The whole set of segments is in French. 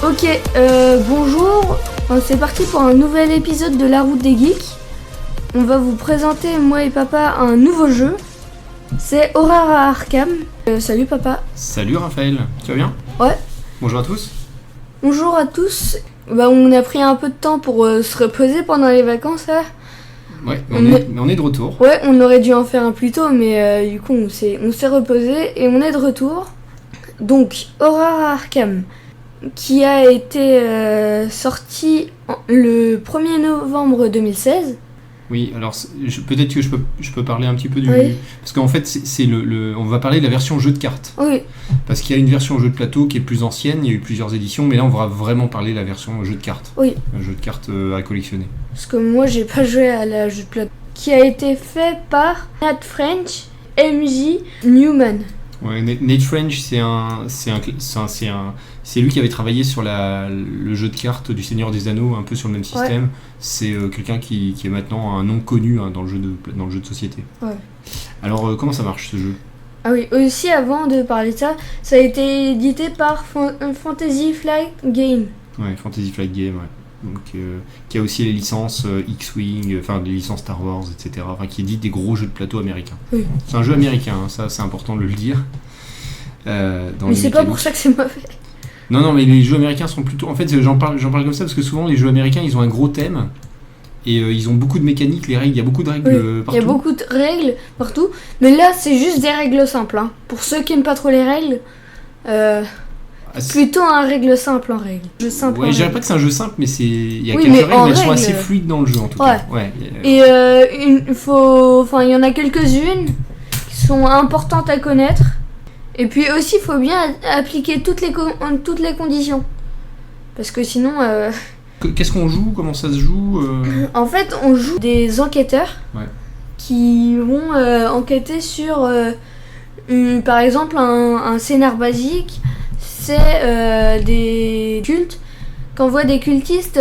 Ok, bonjour, c'est parti pour un nouvel épisode de La Route des Geeks. On va vous présenter, moi et papa, un nouveau jeu. C'est Aurora Arkham. Salut papa. Salut Raphaël, tu vas bien? Ouais. Bonjour à tous. Bonjour à tous. On a pris un peu de temps pour se reposer pendant les vacances là. Ouais, mais on est de retour. Ouais, on aurait dû en faire un plus tôt, mais du coup on s'est reposé et on est de retour. Donc, Aurora Arkham, qui a été sorti le 1er novembre 2016. Oui, alors peut-être que je peux parler un petit peu du... Oui. Parce qu'en fait, on va parler de la version jeu de cartes. Oui. Parce qu'il y a une version jeu de plateau qui est plus ancienne, il y a eu plusieurs éditions, mais là on va vraiment parler de la version jeu de cartes. Oui. Un jeu de cartes à collectionner. Parce que moi j'ai pas joué à la jeu de plateau. Qui a été fait par Nate French, MJ Newman. Ouais, Nate French, c'est lui qui avait travaillé sur le jeu de cartes du Seigneur des Anneaux, un peu sur le même système. Ouais. C'est quelqu'un qui est maintenant un nom connu dans le jeu de société. Ouais. Alors, comment ça marche ce jeu ? Ah oui, aussi avant de parler de ça, ça a été édité par Fantasy Flight Game. Ouais, Fantasy Flight Game, ouais. Donc, qui a aussi les licences X-Wing, enfin des licences Star Wars, etc. Enfin, qui édite des gros jeux de plateau américains. Oui. C'est un jeu américain, hein, ça c'est important de le dire. Mais c'est pas pour ça que c'est mauvais. Non, mais les jeux américains sont plutôt... En fait, j'en parle comme ça parce que souvent les jeux américains, ils ont un gros thème et ils ont beaucoup de mécaniques, les règles, il y a beaucoup de règles partout. Il y a beaucoup de règles partout, mais là c'est juste des règles simples. Hein. Pour ceux qui n'aiment pas trop les règles, plutôt un règle simple en règle. Jeu simple. Ouais, je dirais pas que c'est un jeu simple, mais il y a quelques règles, mais elles sont assez fluides dans le jeu en tout cas. Ouais. Et il y en a quelques-unes qui sont importantes à connaître. Et puis aussi, il faut bien appliquer toutes les conditions. Parce que sinon... Qu'est-ce qu'on joue ? Comment ça se joue En fait, on joue des enquêteurs qui vont enquêter sur, par exemple, un scénar basique. C'est des cultes qu'envoient des cultistes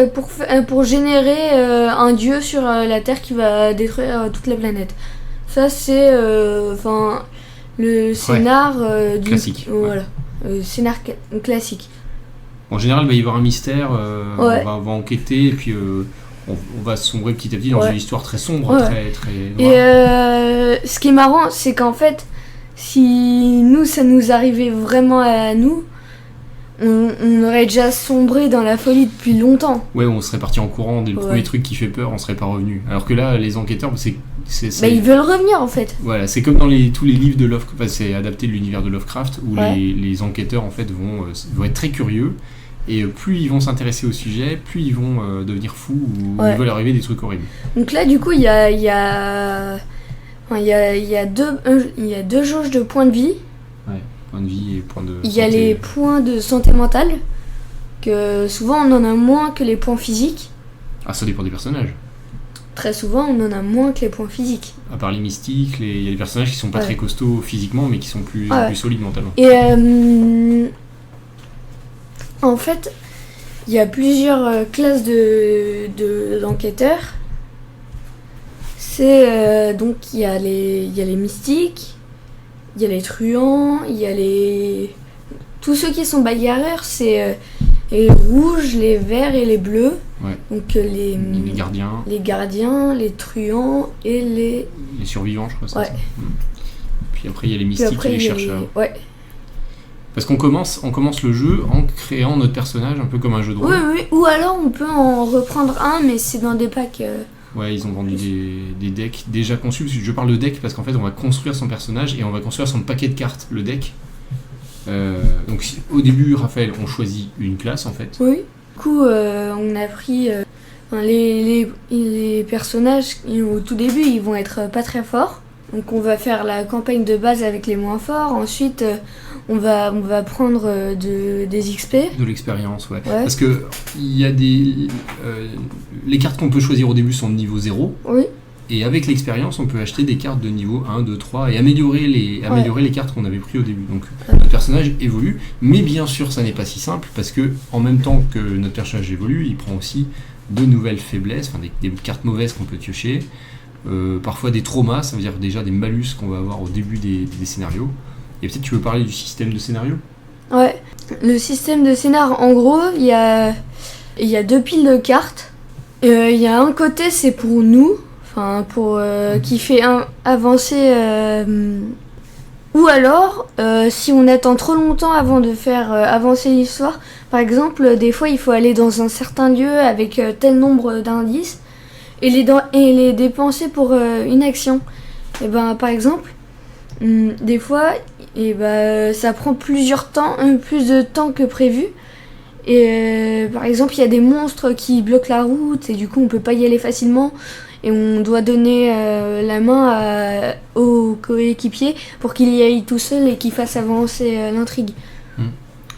pour générer un dieu sur la Terre qui va détruire toute la planète. Ça, c'est... le scénar classique. Voilà, scénar classique. En général, il va y avoir un mystère, on va enquêter et puis on va sombrer petit à petit dans une histoire très sombre, très noire. Et ce qui est marrant, c'est qu'en fait, si ça nous arrivait vraiment à nous, on aurait déjà sombré dans la folie depuis longtemps. Ouais, on serait parti en courant dès le premier truc qui fait peur, on serait pas revenu. Alors que là, les enquêteurs, ils veulent revenir en fait. Voilà, c'est comme dans tous les livres de Lovecraft, c'est adapté de l'univers de Lovecraft, où les enquêteurs en fait vont être très curieux, et plus ils vont s'intéresser au sujet, plus ils vont devenir fous, ou ils veulent arriver des trucs horribles. Donc là, du coup, il y a deux jauges de points de vie. Ouais, points de vie et points de santé. Il y a les points de santé mentale, que souvent on en a moins que les points physiques. Ah, ça dépend des personnages. Très souvent, on en a moins que les points physiques. À part les mystiques, il y a des personnages qui sont pas très costauds physiquement, mais qui sont plus solides mentalement. Et en fait, il y a plusieurs classes d'enquêteurs. C'est donc il y a les mystiques, il y a les truands, il y a tous ceux qui sont bagarreurs, c'est les rouges, les verts et les bleus. Ouais. Donc les gardiens, les truands et les survivants, je crois. C'est ça. Puis après il y a les mystiques et les chercheurs. Ouais. Parce qu'on commence le jeu en créant notre personnage un peu comme un jeu de rôle. Oui. Ou alors on peut en reprendre un, mais c'est dans des packs. Ouais, ils ont vendu des decks déjà conçus. Je parle de deck parce qu'en fait on va construire son personnage et on va construire son paquet de cartes, le deck. Donc au début, Raphaël, on choisit une classe en fait. Oui. Du coup, on a pris les personnages au tout début, ils vont être pas très forts. Donc on va faire la campagne de base avec les moins forts. Ensuite, on va prendre des XP. De l'expérience, ouais. Parce que il y a les cartes qu'on peut choisir au début sont de niveau 0. Oui. Et avec l'expérience, on peut acheter des cartes de niveau 1, 2, 3 et améliorer les cartes qu'on avait prises au début. Donc notre personnage évolue, mais bien sûr ça n'est pas si simple parce que en même temps que notre personnage évolue, il prend aussi de nouvelles faiblesses, des cartes mauvaises qu'on peut piocher, parfois des traumas, ça veut dire déjà des malus qu'on va avoir au début des scénarios. Et peut-être tu veux parler du système de scénario ? Ouais, le système de scénar, en gros, il y a 2 piles de cartes. Il y a un côté, c'est pour nous. Pour qui fait avancer ou alors si on attend trop longtemps avant de faire avancer l'histoire, par exemple des fois il faut aller dans un certain lieu avec tel nombre d'indices et les dépenser pour une action. Et par exemple des fois ça prend plus de temps que prévu. Et par exemple il y a des monstres qui bloquent la route et du coup on peut pas y aller facilement. Et on doit donner la main au coéquipier pour qu'il y aille tout seul et qu'il fasse avancer l'intrigue.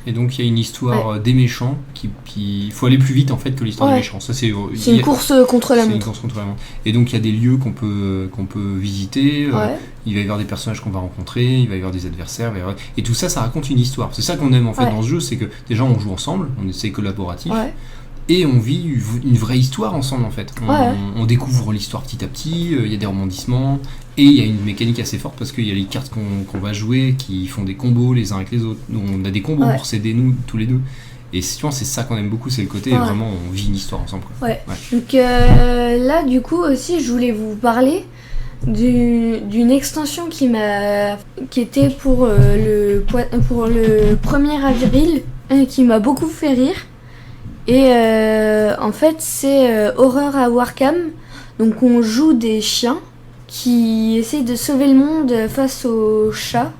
Et donc il y a une histoire des méchants, il faut aller plus vite en fait que l'histoire des méchants. Ça, c'est une course contre la montre. Et donc il y a des lieux qu'on peut visiter, il va y avoir des personnages qu'on va rencontrer, il va y avoir des adversaires, et tout ça, ça raconte une histoire. C'est ça qu'on aime en fait dans ce jeu, c'est que déjà on joue ensemble, c'est collaboratif. Et on vit une vraie histoire ensemble en fait. On découvre l'histoire petit à petit, il y a des rebondissements, et il y a une mécanique assez forte parce qu'il y a les cartes qu'on va jouer qui font des combos les uns avec les autres. Nous, on a des combos pour s'aider nous tous les deux. Et c'est ça qu'on aime beaucoup, c'est le côté vraiment on vit une histoire ensemble. Donc là du coup aussi je voulais vous parler d'une extension qui était pour le 1er avril qui m'a beaucoup fait rire. Et en fait c'est Horreur à Warcam. Donc on joue des chiens qui essayent de sauver le monde face aux chats.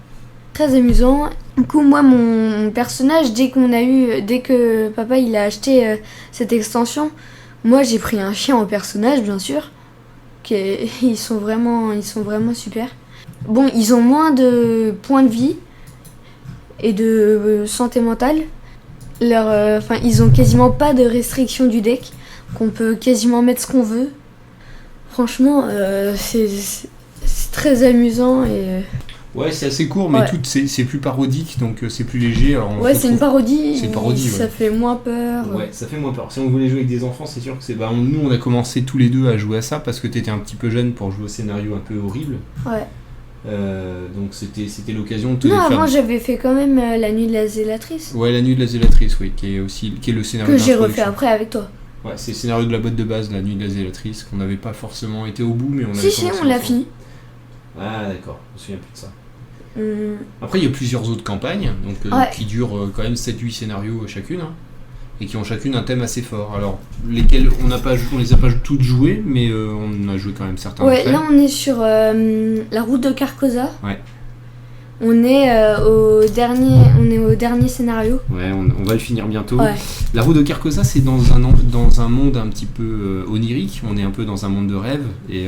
Très amusant. Du coup moi mon personnage dès que papa il a acheté cette extension, moi j'ai pris un chien en personnage bien sûr. Ils sont vraiment super. Bon, ils ont moins de points de vie et de santé mentale. Ils ont quasiment pas de restriction du deck, qu'on peut quasiment mettre ce qu'on veut. Franchement, c'est très amusant et... Ouais, c'est assez court, mais c'est plus parodique, donc c'est plus léger. Alors c'est une parodie. C'est une parodie, ça fait moins peur. Ouais, ça fait moins peur. Si on voulait jouer avec des enfants, c'est sûr que c'est... nous, on a commencé tous les deux à jouer à ça parce que t'étais un petit peu jeune pour jouer au scénario un peu horrible. Ouais. Donc c'était l'occasion de te faire... Non, avant j'avais fait quand même La Nuit de la Zélatrice. Ouais, La Nuit de la Zélatrice, oui, qui est le scénario que j'ai refait après avec toi. Ouais, c'est le scénario de la boîte de base, La Nuit de la Zélatrice, qu'on n'avait pas forcément été au bout, mais on avait Si, on l'a fini. Ah d'accord, je me souviens plus de ça. Après il y a plusieurs autres campagnes donc, qui durent quand même 7-8 scénarios chacune et qui ont chacune un thème assez fort. Alors lesquels on les a pas toutes jouées mais on a joué quand même certains. Ouais, là on est sur la route de Carcosa. Ouais. On est au dernier scénario. Ouais, on va le finir bientôt. Ouais. La route de Carcosa c'est dans un monde un petit peu onirique, on est un peu dans un monde de rêve et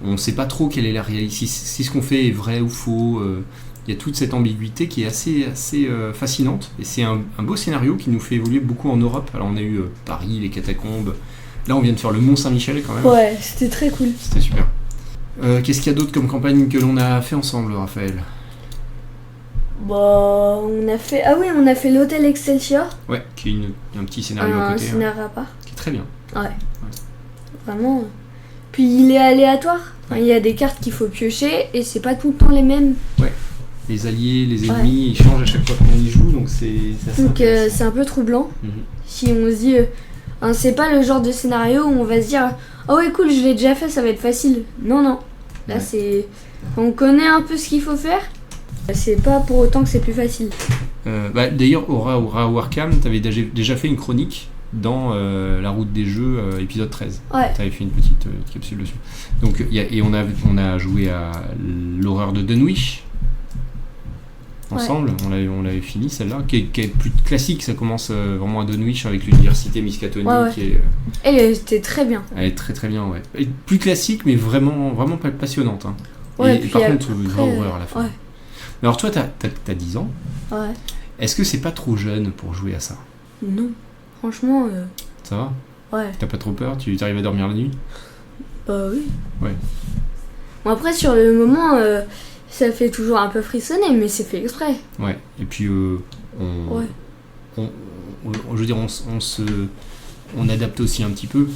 on ne sait pas trop quelle est la réalité, si ce qu'on fait est vrai ou faux. Il y a toute cette ambiguïté qui est assez fascinante. Et c'est un beau scénario qui nous fait évoluer beaucoup en Europe. Alors on a eu Paris, les catacombes. Là on vient de faire le Mont Saint-Michel quand même. Ouais, c'était très cool. C'était super. Qu'est-ce qu'il y a d'autre comme campagne que l'on a fait ensemble, Raphaël ? On a fait l'Hôtel Excelsior. Ouais, qui est un petit scénario à côté. Un scénario à part. Qui est très bien. Ouais. Vraiment... Puis il est aléatoire. Il y a des cartes qu'il faut piocher et c'est pas tout le temps les mêmes. Ouais. Les alliés, les ennemis, ils changent à chaque fois qu'on y joue, donc c'est assez intéressant. C'est un peu troublant. Si on se dit, c'est pas le genre de scénario où on va se dire, oh ouais cool, je l'ai déjà fait, ça va être facile. Non. Là c'est, on connaît un peu ce qu'il faut faire. C'est pas pour autant que c'est plus facile. D'ailleurs, Horreur à Warcam, t'avais déjà fait une chronique dans la route des jeux épisode 13. Ouais. T'avais fait une petite capsule dessus. Donc on a joué à l'horreur de Dunwich ensemble. Ouais. On l'avait fini celle-là qui est plus classique. Ça commence vraiment à Dunwich avec l'université Miskatonic. Ouais. Elle était très bien. Elle est très très bien, ouais. Et plus classique mais vraiment passionnante. Ouais, et puis par contre, après, grave horreur à la fin. ouais. Mais alors toi, t'as 10 ans. Ouais. Est-ce que c'est pas trop jeune pour jouer à ça? Non. Franchement, Ça va? ouais. T'as pas trop peur? Tu arrives à dormir la nuit? Bah oui. Ouais. Bon, après, sur le moment, ça fait toujours un peu frissonner, mais c'est fait exprès. Ouais. Et puis, Ouais. je veux dire, on adapte aussi un petit peu.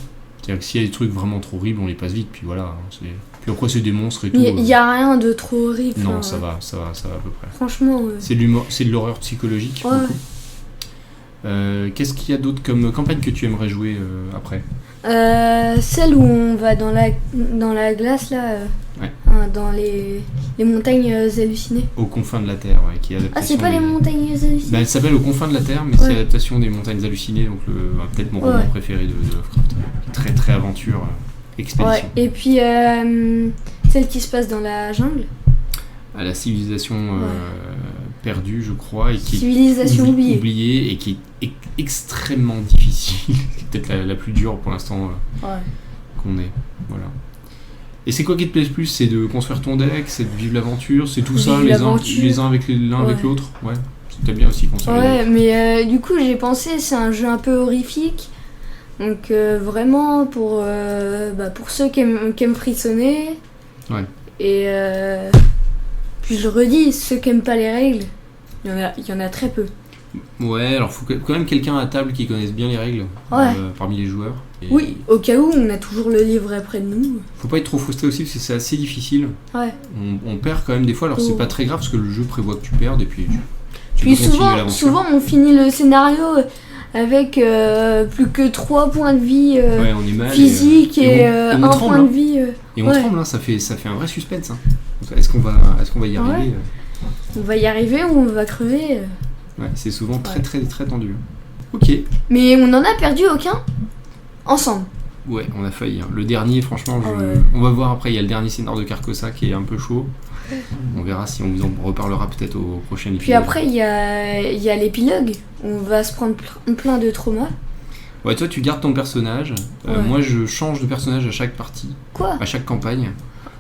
C'est-à-dire que s'il y a des trucs vraiment trop horribles, on les passe vite, puis voilà. Puis après, c'est des monstres et tout. Il y a rien de trop horrible. Non, hein. ça va à peu près. Franchement. C'est de l'horreur psychologique. Ouais. Beaucoup. Qu'est-ce qu'il y a d'autre comme campagne que tu aimerais jouer après? Celle où on va dans la glace, là. Ouais. Dans les montagnes hallucinées. Aux confins de la Terre, ouais, qui est adaptation. Ah, c'est pas les montagnes hallucinées? Bah, elle s'appelle Aux confins de la Terre, mais Ouais. c'est l'adaptation des montagnes hallucinées, donc peut-être mon roman préféré de Lovecraft. Très très aventure, expédition. Ouais. Et puis celle qui se passe dans la jungle. À la civilisation perdue, je crois, et qui Civilisation est oubliée. et qui est extrêmement difficile. C'est peut-être la plus dure pour l'instant qu'on ait. Voilà. Et c'est quoi qui te plaît le plus? C'est de construire ton deck, c'est de vivre l'aventure, c'est tout ça, les uns avec l'autre? Ouais. T'aimes bien aussi construire les decks. Mais du coup, j'ai pensé, c'est un jeu un peu horrifique. Donc vraiment pour ceux qui aiment frissonner. Ouais. Et puis je redis, ceux qui aiment pas les règles, il y en a très peu. Ouais, alors faut quand même quelqu'un à table qui connaisse bien les règles parmi les joueurs. Et oui, au cas où, on a toujours le livret près de nous. faut pas être trop frustré aussi parce que c'est assez difficile. Ouais. On perd quand même des fois, alors c'est pas très grave parce que le jeu prévoit que tu perdes et puis tu Puis peux continuer l'aventure. souvent on finit le scénario avec plus que 3 points de vie on est mal physique et on 1 tremble, point de vie. Et on tremble, hein, ça fait un vrai suspense. Hein. Est-ce qu'on va y arriver? On va y arriver ou on va crever. Ouais, c'est souvent très très très tendu. Ok. Mais on n'en a perdu aucun ensemble. Ouais, on a failli. Hein. Le dernier, franchement, on va voir après. Il y a le dernier scénar de Carcosa qui est un peu chaud. On verra si on vous en reparlera peut-être au prochain épisode. Puis après, il y a l'épilogue. On va se prendre plein de traumas. Ouais, toi, tu gardes ton personnage. Moi, je change de personnage à chaque partie. Quoi? À chaque campagne.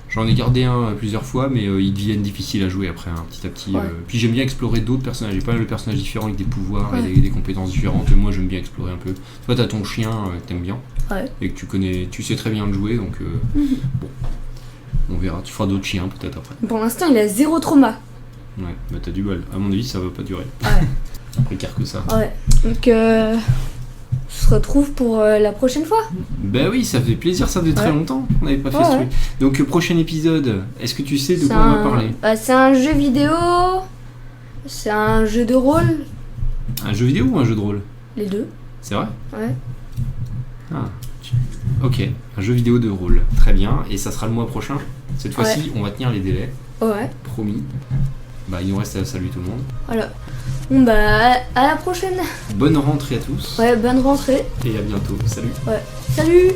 J'en ai gardé un plusieurs fois, mais ils deviennent difficiles à jouer après, petit à petit. Ouais. Puis j'aime bien explorer d'autres personnages. J'ai pas mal de personnages différents avec des pouvoirs et des compétences différentes. Et moi, j'aime bien explorer un peu. Toi, t'as ton chien que t'aimes bien. Ouais. Et que tu sais très bien le jouer, donc bon. On verra. Tu feras d'autres chiens peut-être après. Pour l'instant, il a 0 trauma. Ouais, bah t'as du bol. À mon avis, ça va pas durer. Ouais. Après Carcosa. Ouais. Donc, on se retrouve pour la prochaine fois. Bah oui, ça fait plaisir, ça faisait très longtemps qu'on n'avait pas fait ce truc. Donc prochain épisode, est-ce que tu sais de quoi on va parler? C'est un jeu vidéo, c'est un jeu de rôle. Un jeu vidéo ou un jeu de rôle? Les deux. C'est vrai? Ouais. Ok, un jeu vidéo de rôle, très bien, et ça sera le mois prochain. Cette fois-ci, on va tenir les délais. Ouais. Promis. Bah il nous reste à saluer tout le monde. Voilà. Bon bah à la prochaine. Bonne rentrée à tous. Ouais, bonne rentrée. Et à bientôt. Salut. Ouais. Salut.